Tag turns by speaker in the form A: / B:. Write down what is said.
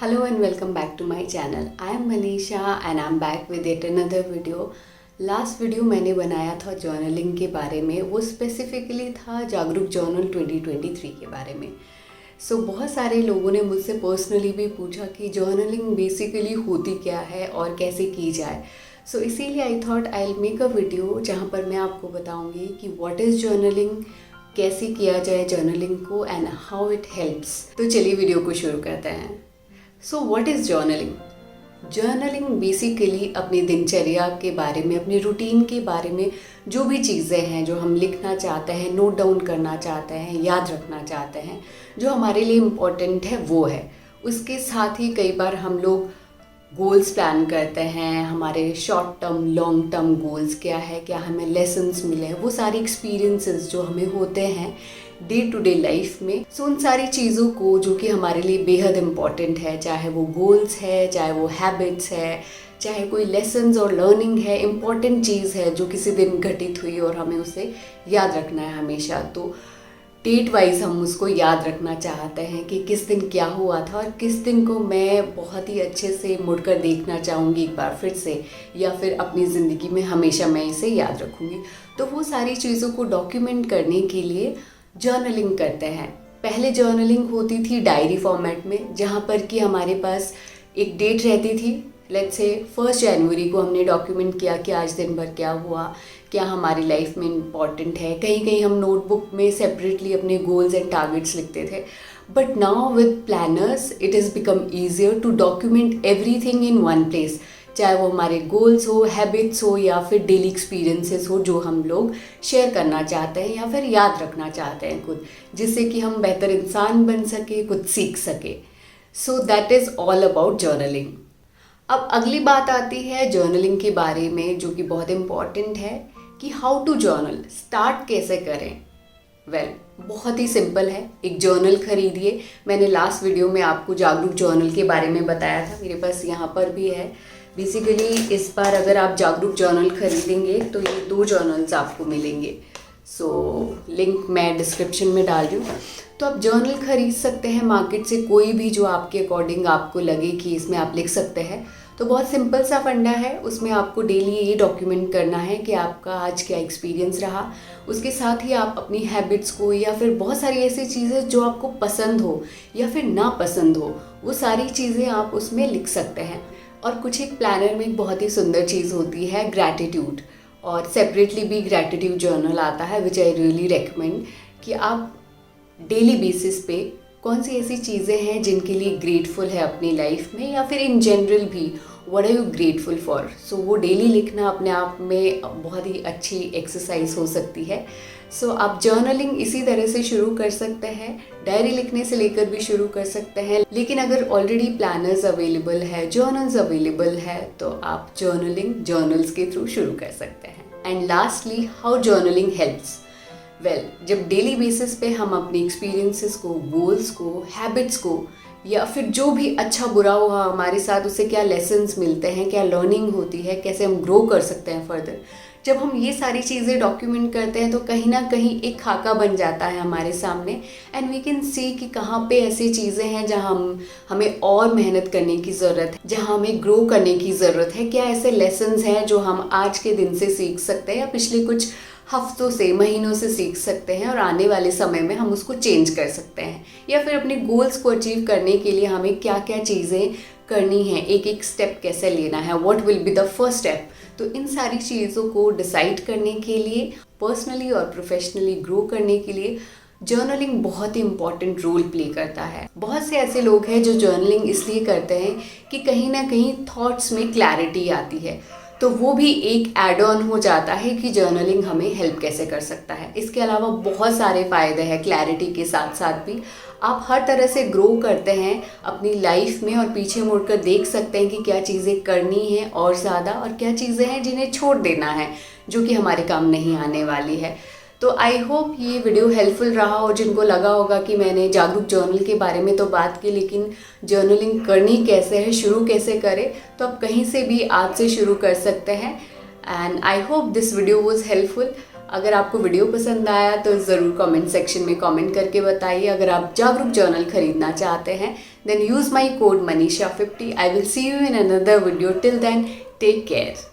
A: Hello and welcome back to my channel. I am Manisha and I am back with yet another video. Last video मैंने बनाया था journaling के बारे में, वो स्पेसिफिकली था जागरूक जर्नल 2023 के बारे में। बहुत सारे लोगों ने मुझसे पर्सनली भी पूछा कि जर्नलिंग बेसिकली होती क्या है और कैसे की जाए। इसीलिए I thought I will make a video जहाँ पर मैं आपको बताऊँगी कि व्हाट इज़ जर्नलिंग, कैसे किया जाए जर्नलिंग को एंड हाउ इट हेल्प्स। तो चलिए वीडियो को शुरू करते हैं। What is journaling? Journaling basically अपनी दिनचर्या के बारे में, अपनी रूटीन के बारे में जो भी चीज़ें हैं जो हम लिखना चाहते हैं, नोट डाउन करना चाहते हैं, याद रखना चाहते हैं, जो हमारे लिए इम्पोर्टेंट है वो है। उसके साथ ही कई बार हम लोग गोल्स प्लान करते हैं, हमारे short term long term goals क्या है, क्या हमें लेसन्स मिले हैं, वो सारी एक्सपीरियंसेस जो हमें होते हैं डे टू डे लाइफ में। उन सारी चीज़ों को जो कि हमारे लिए बेहद इम्पॉर्टेंट है, चाहे वो गोल्स है, चाहे वो हैबिट्स है, चाहे कोई लेसन्स और लर्निंग है, इम्पॉर्टेंट चीज़ है जो किसी दिन घटित हुई और हमें उसे याद रखना है हमेशा। तो डेट वाइज हम उसको याद रखना चाहते हैं कि किस दिन क्या हुआ था और किस दिन को मैं बहुत ही अच्छे से मुड़कर देखना चाहूँगी एक बार फिर से, या फिर अपनी ज़िंदगी में हमेशा मैं इसे याद रखूँगी। तो वो सारी चीज़ों को डॉक्यूमेंट करने के लिए जर्नलिंग करते हैं। पहले जर्नलिंग होती थी डायरी फॉर्मेट में, जहाँ पर कि हमारे पास एक डेट रहती थी। लेट्स से 1 जनवरी को हमने डॉक्यूमेंट किया कि आज दिन भर क्या हुआ, क्या हमारी लाइफ में इम्पॉर्टेंट है। कहीं कहीं हम नोटबुक में सेपरेटली अपने गोल्स एंड टारगेट्स लिखते थे। But now with planners it is become easier to document everything in one place, चाहे वो हमारे गोल्स हो, हैबिट्स हो, या फिर डेली एक्सपीरियंसेस हो जो हम लोग शेयर करना चाहते हैं या फिर याद रखना चाहते हैं खुद, जिससे कि हम बेहतर इंसान बन सके, कुछ सीख सके। That is all about journaling. अब अगली बात आती है जर्नलिंग के बारे में, जो कि बहुत इम्पॉर्टेंट है कि हाउ टू जर्नल, स्टार्ट कैसे करें। बहुत ही सिंपल है, एक जर्नल खरीदिए। मैंने लास्ट वीडियो में आपको जागरूक जर्नल के बारे में बताया था, मेरे पास यहाँ पर भी है। बेसिकली इस बार अगर आप जागरूक जर्नल खरीदेंगे तो ये 2 जर्नल्स आपको मिलेंगे। लिंक मैं डिस्क्रिप्शन में डाल रही हूँ। तो आप जर्नल खरीद सकते हैं मार्केट से, कोई भी जो आपके अकॉर्डिंग आपको लगे कि इसमें आप लिख सकते हैं। तो बहुत सिंपल सा फंडा है, उसमें आपको डेली ये डॉक्यूमेंट करना है कि आपका आज क्या एक्सपीरियंस रहा। उसके साथ ही आप अपनी हैबिट्स को, या फिर बहुत सारी ऐसी चीज़ें जो आपको पसंद हो या फिर ना पसंद हो, वो सारी चीज़ें आप उसमें लिख सकते हैं। और कुछ एक प्लानर में एक बहुत ही सुंदर चीज़ होती है ग्रैटिट्यूड, और सेपरेटली भी ग्रैटिट्यूड जर्नल आता है विच आई रियली रेकमेंड, कि आप डेली बेसिस पे कौन सी ऐसी चीज़ें हैं जिनके लिए ग्रेटफुल है अपनी लाइफ में, या फिर इन जनरल भी what are you grateful for. वो डेली लिखना अपने आप में बहुत ही अच्छी एक्सरसाइज हो सकती है। आप जर्नलिंग इसी तरह से शुरू कर सकते हैं, डायरी लिखने से लेकर भी शुरू कर सकते हैं। लेकिन अगर ऑलरेडी प्लानर्स अवेलेबल है, जर्नल्स अवेलेबल है, तो आप जर्नलिंग जर्नल्स के थ्रू शुरू कर सकते हैं। And lastly, how journaling helps. जब डेली बेसिस पे हम अपने एक्सपीरियंसेस को, गोल्स को, हैबिट्स को, या फिर जो भी अच्छा बुरा हुआ हमारे साथ, उससे क्या लेसन्स मिलते हैं, क्या लर्निंग होती है, कैसे हम ग्रो कर सकते हैं फर्दर, जब हम ये सारी चीज़ें डॉक्यूमेंट करते हैं तो कहीं ना कहीं एक खाका बन जाता है हमारे सामने। एंड वी कैन सी कि कहाँ पे ऐसी चीज़ें हैं जहाँ हमें और मेहनत करने की ज़रूरत है, जहाँ हमें ग्रो करने की ज़रूरत है। क्या ऐसे लेसन्स हैं जो हम आज के दिन से सीख सकते हैं, या पिछले कुछ हफ्तों से, महीनों से सीख सकते हैं, और आने वाले समय में हम उसको चेंज कर सकते हैं। या फिर अपने गोल्स को अचीव करने के लिए हमें क्या क्या चीज़ें करनी है, एक एक स्टेप कैसे लेना है, what will be the first step. तो इन सारी चीज़ों को डिसाइड करने के लिए, पर्सनली और प्रोफेशनली ग्रो करने के लिए जर्नलिंग बहुत ही इंपॉर्टेंट रोल प्ले करता है। बहुत से ऐसे लोग हैं जो जर्नलिंग इसलिए करते हैं कि कहीं ना कहीं थॉट्स में क्लैरिटी आती है, तो वो भी एक एड ऑन हो जाता है कि जर्नलिंग हमें हेल्प कैसे कर सकता है। इसके अलावा बहुत सारे फ़ायदे हैं क्लैरिटी के साथ साथ भी। आप हर तरह से ग्रो करते हैं अपनी लाइफ में, और पीछे मुड़कर देख सकते हैं कि क्या चीज़ें करनी है और ज़्यादा, और क्या चीज़ें हैं जिन्हें छोड़ देना है जो कि हमारे काम नहीं आने वाली है। तो आई होप ये वीडियो हेल्पफुल रहा, और जिनको लगा होगा कि मैंने जागरूक जर्नल के बारे में तो बात की, लेकिन जर्नलिंग करनी कैसे है, शुरू कैसे करें, तो आप कहीं से भी आज से शुरू कर सकते हैं। And I hope this video was helpful. अगर आपको वीडियो पसंद आया तो ज़रूर कमेंट सेक्शन में कमेंट करके बताइए। अगर आप जागरूक जर्नल खरीदना चाहते हैं then use my code Manisha50। I will see you in another video. Till then take care.